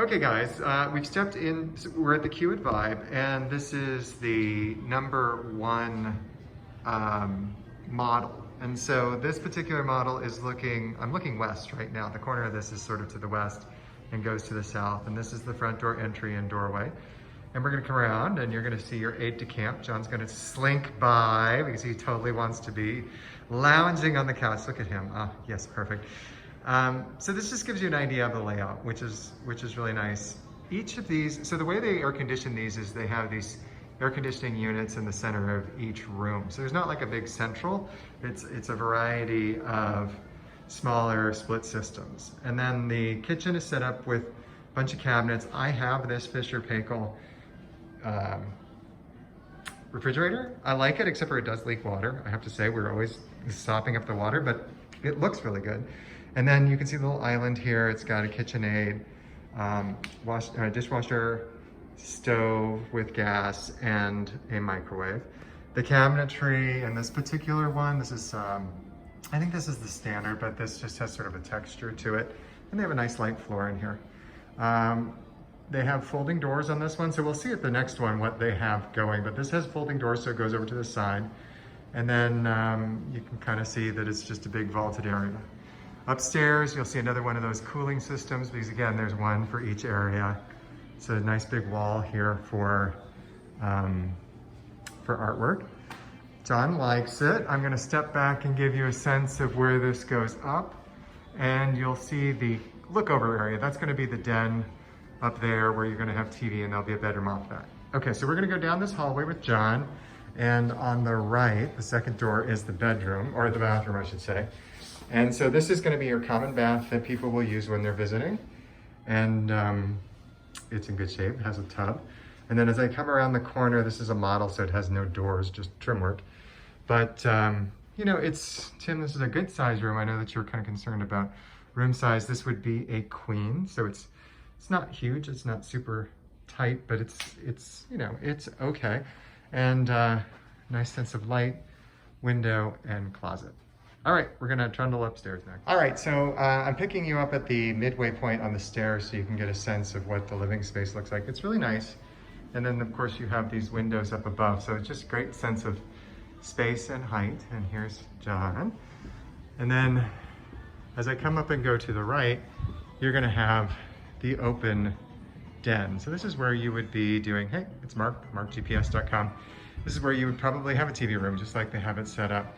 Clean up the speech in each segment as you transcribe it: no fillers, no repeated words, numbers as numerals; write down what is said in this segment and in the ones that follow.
Okay guys, we've stepped in, so we're at the Q at Vibe, and this is the #1 model. And so this particular model is I'm looking west right now. The corner of this is sort of to the west and goes to the south. And this is the front door entry and doorway. And we're gonna come around and you're gonna see your aide de camp. John's gonna slink by because he totally wants to be lounging on the couch. Look at him, yes, perfect. So this just gives you an idea of the layout, which is really nice. Each of these, so the way they air condition these is they have these air conditioning units in the center of each room. So there's not like a big central, it's a variety of smaller split systems. And then the kitchen is set up with a bunch of cabinets. I have this Fisher Paykel refrigerator. I like it, except for it does leak water. I have to say, we're always sopping up the water, but it looks really good. And then you can see the little island here. It's got a KitchenAid, dishwasher, stove with gas, and a microwave. The cabinetry in this particular one, this is, I think this is the standard, but this just has sort of a texture to it. And they have a nice light floor in here. They have folding doors on this one, so we'll see at the next one what they have going, but this has folding doors, so it goes over to the side. And then you can kind of see that it's just a big vaulted area. Upstairs, you'll see another one of those cooling systems, because again, there's one for each area. It's a nice big wall here for artwork. John likes it. I'm gonna step back and give you a sense of where this goes up. And you'll see the lookover area. That's gonna be the den up there where you're gonna have TV, and there'll be a bedroom off that. Okay, so we're gonna go down this hallway with John. And on the right, the second door is the bedroom, or the bathroom, I should say. And so this is going to be your common bath that people will use when they're visiting. And it's in good shape, it has a tub. And then as I come around the corner, this is a model, so it has no doors, just trim work. But, you know, Tim, this is a good size room. I know that you were kind of concerned about room size. This would be a queen, so it's not huge, it's not super tight, but it's you know, it's okay. And nice sense of light, window, and closet. All right, we're gonna trundle upstairs next. All right, so I'm picking you up at the midway point on the stairs so you can get a sense of what the living space looks like. It's really nice. And then of course you have these windows up above, so it's just a great sense of space and height. And here's John. And then as I come up and go to the right, you're gonna have the open den. So this is where you would be doing, hey, it's Mark, markgps.com. This is where you would probably have a TV room, just like they have it set up.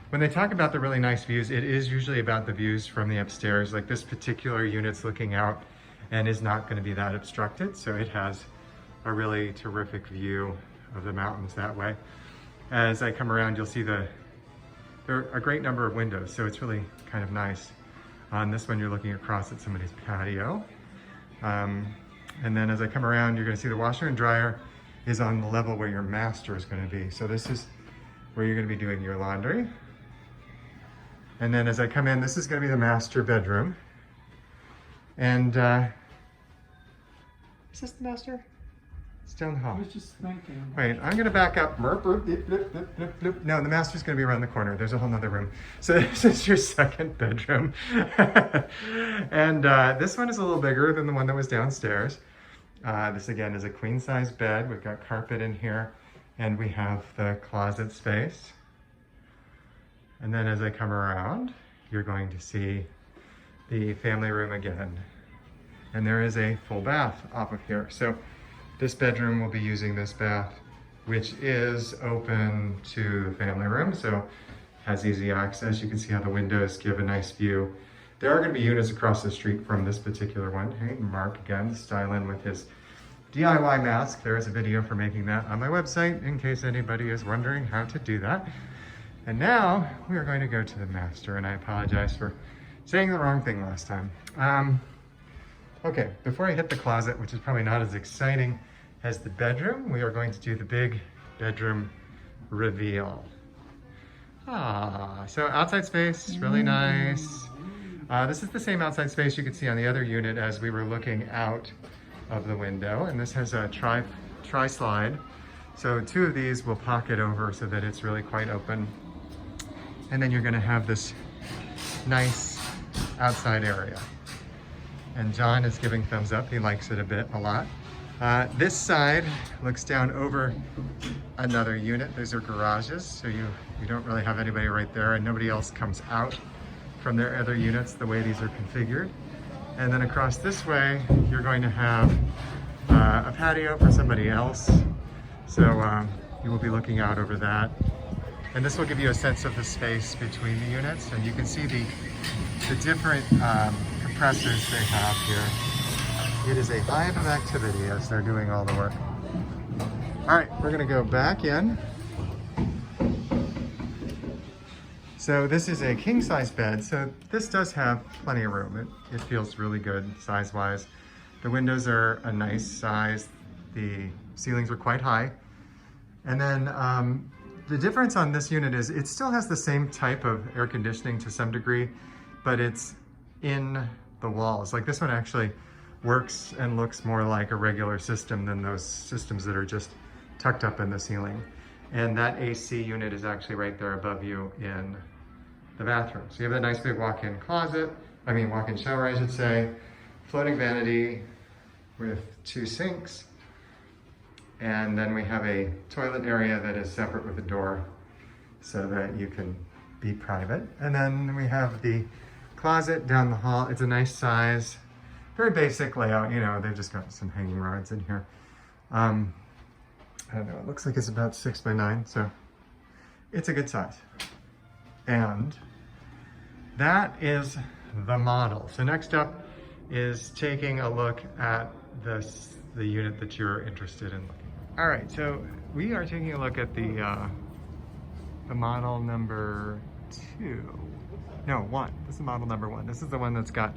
When they talk about the really nice views, it is usually about the views from the upstairs. Like this particular unit's looking out and is not going to be that obstructed. So it has a really terrific view of the mountains that way. As I come around, you'll see there are a great number of windows. So it's really kind of nice. On this one, you're looking across at somebody's patio. And then as I come around, you're going to see the washer and dryer is on the level where your master is going to be. So this is where you're going to be doing your laundry. And then as I come in, this is going to be the master bedroom. And is this the master? It's down the hall. I was just thinking. Wait, I'm going to back up. No, the master's going to be around the corner. There's a whole nother room. So this is your second bedroom. And this one is a little bigger than the one that was downstairs. This again is a queen size bed. We've got carpet in here, and we have the closet space. And then as I come around, you're going to see the family room again. And there is a full bath off of here. So this bedroom will be using this bath, which is open to the family room. So has easy access. You can see how the windows give a nice view. There are going to be units across the street from this particular one. Hey, Mark again, styling with his DIY mask. There is a video for making that on my website in case anybody is wondering how to do that. And now we are going to go to the master, and I apologize for saying the wrong thing last time. Okay, before I hit the closet, which is probably not as exciting as the bedroom, we are going to do the big bedroom reveal. So outside space, really nice. This is the same outside space you could see on the other unit as we were looking out of the window. And this has a tri-slide. So two of these will pocket over so that it's really quite open. And then you're gonna have this nice outside area. And John is giving thumbs up. He likes it a lot. This side looks down over another unit. Those are garages, so you don't really have anybody right there, and nobody else comes out from their other units the way these are configured. And then across this way, you're going to have a patio for somebody else. So you will be looking out over that. And this will give you a sense of the space between the units, and you can see the different compressors they have here. It is a hive of activity as they're doing all the work. All right, we're gonna go back in. So this is a king size bed. So this does have plenty of room. It feels really good size-wise. The windows are a nice size. The ceilings are quite high. And then the difference on this unit is it still has the same type of air conditioning to some degree, but it's in the walls. Like this one actually works and looks more like a regular system than those systems that are just tucked up in the ceiling. And that AC unit is actually right there above you in the bathroom. So you have that nice big walk-in closet, walk-in shower, I should say, floating vanity with 2 sinks. And then we have a toilet area that is separate with a door so that you can be private. And then we have the closet down the hall. It's a nice size, very basic layout. You know, they've just got some hanging rods in here. I don't know, it looks like it's about 6 by 9, so it's a good size. And that is the model. So next up is taking a look at the unit that you're interested in looking at. All right, so we are taking a look at the model number 2. No, 1. This is model number 1. This is the one that's got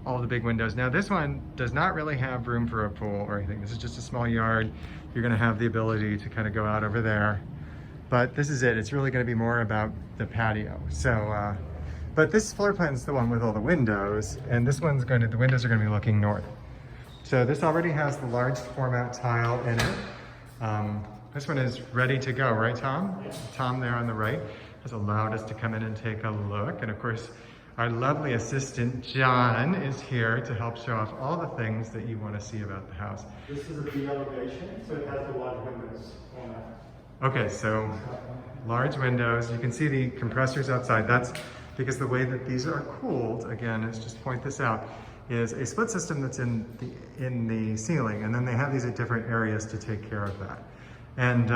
all the big windows. Now this one does not really have room for a pool or anything. This is just a small yard. You're gonna have the ability to kind of go out over there. But this is it. It's really gonna be more about the patio. So, but this floor plan is the one with all the windows, and this one's the windows are gonna be looking north. So this already has the large format tile in it. This one is ready to go, right, Tom? Tom there on the right has allowed us to come in and take a look. And of course, our lovely assistant, John, is here to help show off all the things that you want to see about the house. This is a B elevation, so it has the large windows on it. Okay, so large windows. You can see the compressors outside. That's because the way that these are cooled, again, let's just point this out, is a split system that's in the ceiling, and then they have these at different areas to take care of that. And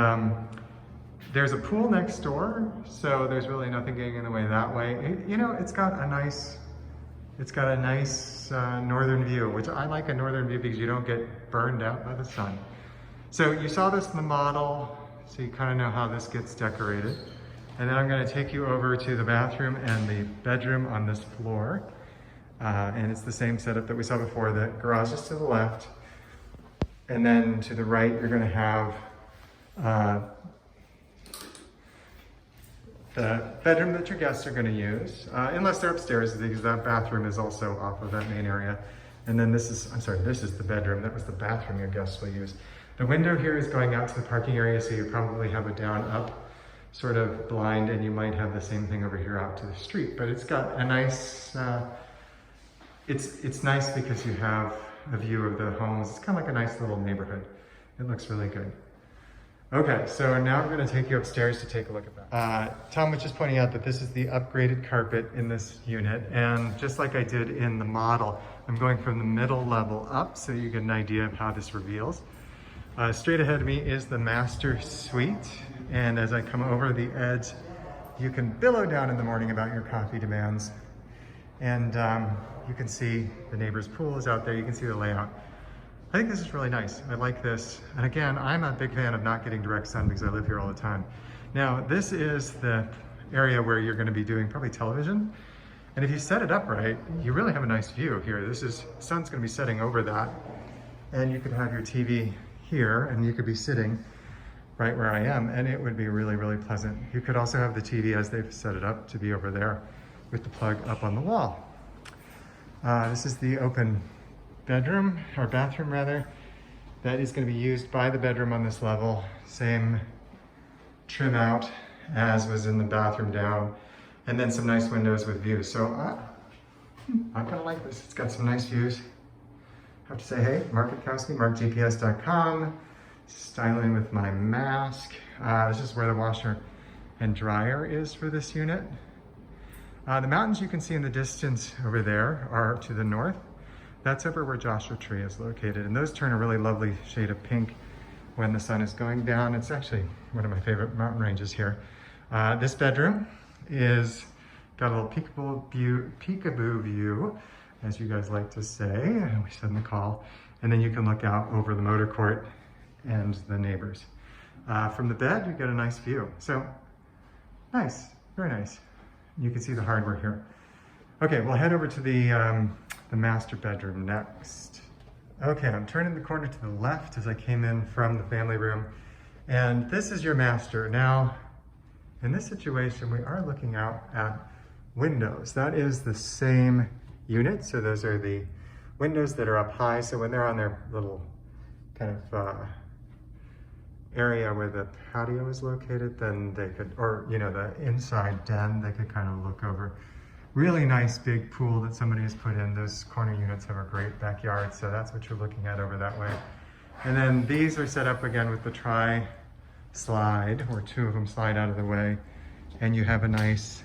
there's a pool next door, so there's really nothing getting in the way that way. You know, it's got a nice northern view, which I like a northern view because you don't get burned out by the sun. So you saw this in the model, so you kind of know how this gets decorated. And then I'm going to take you over to the bathroom and the bedroom on this floor. And it's the same setup that we saw before. The garage is to the left. And then to the right, you're going to have the bedroom that your guests are going to use, unless they're upstairs, because that bathroom is also off of that main area. And then this is the bedroom. That was the bathroom your guests will use. The window here is going out to the parking area, so you probably have a down-up sort of blind, and you might have the same thing over here out to the street. But it's got a nice, it's nice because you have a view of the homes. It's kind of like a nice little neighborhood. It looks really good. Okay, so now I'm going to take you upstairs to take a look at that. Tom was just pointing out that this is the upgraded carpet in this unit, and just like I did in the model, I'm going from the middle level up so you get an idea of how this reveals. Straight ahead of me is the master suite, and as I come over the edge, you can billow down in the morning about your coffee demands, and you can see the neighbor's pool is out there. You can see the layout. I think this is really nice. I like this. And again, I'm a big fan of not getting direct sun because I live here all the time. Now, this is the area where you're going to be doing probably television. And if you set it up right, you really have a nice view here. The sun's going to be setting over that. And you could have your TV here, and you could be sitting right where I am, and it would be really, really pleasant. You could also have the TV, as they've set it up, to be over there with the plug up on the wall. This is the open bedroom, or bathroom rather, that is going to be used by the bedroom on this level. Same trim out as was in the bathroom down, and then some nice windows with views. So I'm kind of like this. It's got some nice views. have to say, hey, Mark Gutkowski, markgps.com. Styling with my mask. This is where the washer and dryer is for this unit. The mountains you can see in the distance over there are to the north. That's over where Joshua Tree is located, and those turn a really lovely shade of pink when the sun is going down. It's actually one of my favorite mountain ranges here. This bedroom is got a little peekaboo view, as you guys like to say, we said in the call, and then you can look out over the motor court and the neighbors. From the bed, you get a nice view. So nice, very nice. You can see the hardware here. Okay, we'll head over to the master bedroom next. Okay, I'm turning the corner to the left as I came in from the family room. And this is your master. Now, in this situation, we are looking out at windows. That is the same unit. So those are the windows that are up high. So when they're on their little kind of area where the patio is located, then they could, or the inside den, they could kind of look over. Really nice big pool that somebody has put in. Those corner units have a great backyard, so that's what you're looking at over that way. And then these are set up again with the tri-slide, or two of them slide out of the way. And you have a nice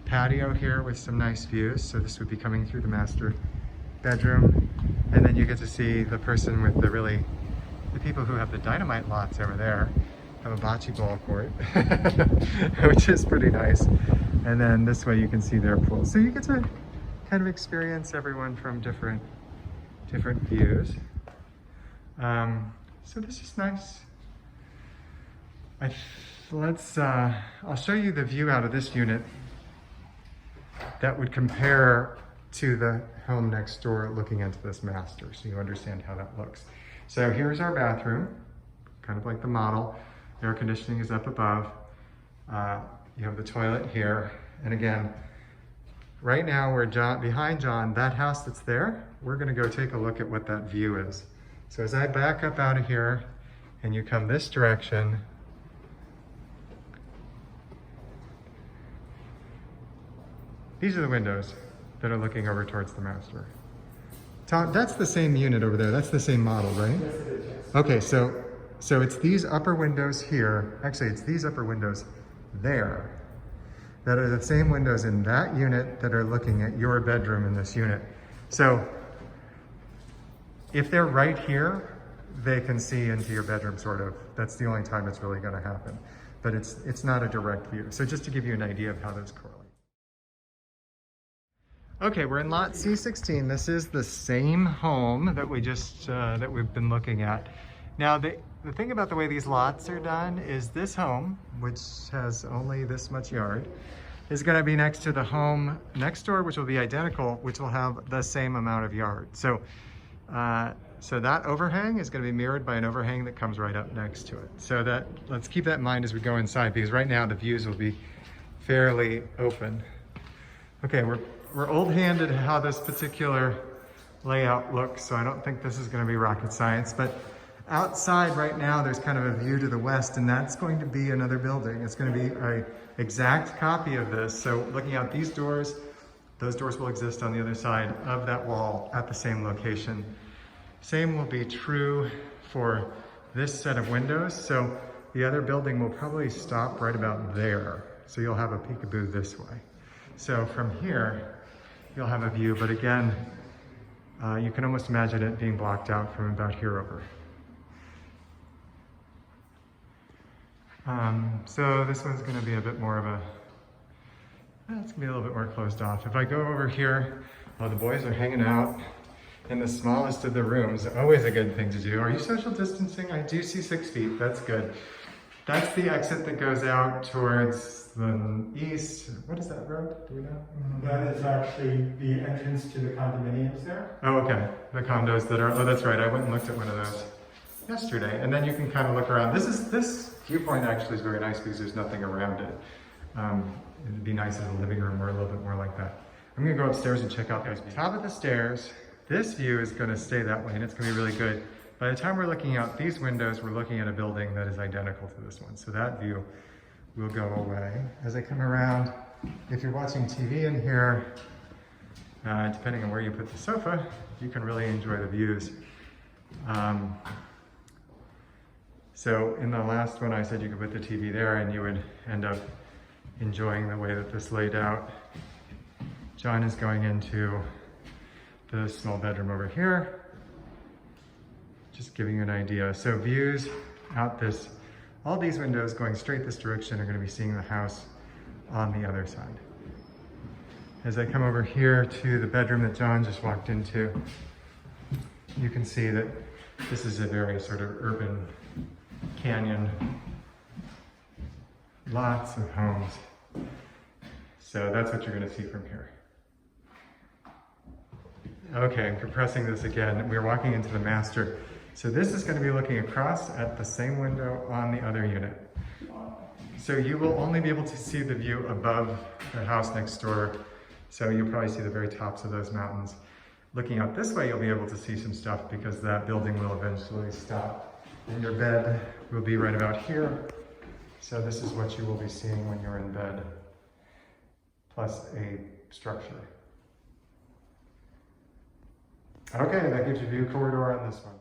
patio here with some nice views. So this would be coming through the master bedroom. And then you get to see the person with the people who have the dynamite lots over there have a bocce ball court, which is pretty nice. And then this way you can see their pool. So you get to kind of experience everyone from different views. So this is nice. I'll show you the view out of this unit that would compare to the home next door looking into this master, so you understand how that looks. So here's our bathroom, kind of like the model. Air conditioning is up above. You have the toilet here. And again, right now we're behind John, that house that's there, we're gonna go take a look at what that view is. So as I back up out of here and you come this direction, these are the windows that are looking over towards the master. Tom, that's the same unit over there. That's the same model, right? Yes, it is, yes. Okay, so it's these upper windows here. Actually, it's these upper windows there that are the same windows in that unit that are looking at your bedroom in this unit. So if they're right here, they can see into your bedroom, sort of. That's the only time it's really gonna happen. But it's not a direct view. So just to give you an idea of how those correlate. Okay, we're in lot C16. This is the same home that we've been looking at. Now, the thing about the way these lots are done is this home, which has only this much yard, is gonna be next to the home next door, which will be identical, which will have the same amount of yard. So that overhang is gonna be mirrored by an overhang that comes right up next to it. So let's keep that in mind as we go inside, because right now the views will be fairly open. Okay, we're old-handed how this particular layout looks, so I don't think this is gonna be rocket science, but outside right now, there's kind of a view to the west, and that's going to be another building. It's going to be an exact copy of this. So looking out these doors, those doors will exist on the other side of that wall at the same location. Same will be true for this set of windows. So the other building will probably stop right about there. So you'll have a peekaboo this way. So from here, you'll have a view, but again, you can almost imagine it being blocked out from about here over. So this one's going to be a bit more of it's going to be a little bit more closed off. If I go over here, the boys are hanging out in the smallest of the rooms. Always a good thing to do. Are you social distancing? I do see 6 feet. That's good. That's the exit that goes out towards the east. What is that road? Do we know? That is actually the entrance to the condominiums there. Oh, okay. The condos that are, that's right. I went and looked at one of those yesterday. And then you can kind of look around. This viewpoint actually is very nice because there's nothing around it. It'd be nice as a living room or a little bit more like that. I'm gonna go upstairs and check out those views. Top of the stairs, this view is gonna stay that way and it's gonna be really good. By the time we're looking out these windows, we're looking at a building that is identical to this one. So that view will go away. As I come around, if you're watching TV in here, Depending on where you put the sofa, you can really enjoy the views. So in the last one, I said you could put the TV there and you would end up enjoying the way that this laid out. John is going into the small bedroom over here. Just giving you an idea. So views out this, all these windows going straight this direction are going to be seeing the house on the other side. As I come over here to the bedroom that John just walked into, you can see that this is a very sort of urban canyon. Lots of homes. So that's what you're going to see from here. Okay, I'm compressing this again. We're walking into the master. So this is going to be looking across at the same window on the other unit. So you will only be able to see the view above the house next door. So you'll probably see the very tops of those mountains. Looking out this way, you'll be able to see some stuff because that building will eventually stop. And your bed will be right about here. So this is what you will be seeing when you're in bed, plus a structure. Okay, that gives you a view corridor on this one.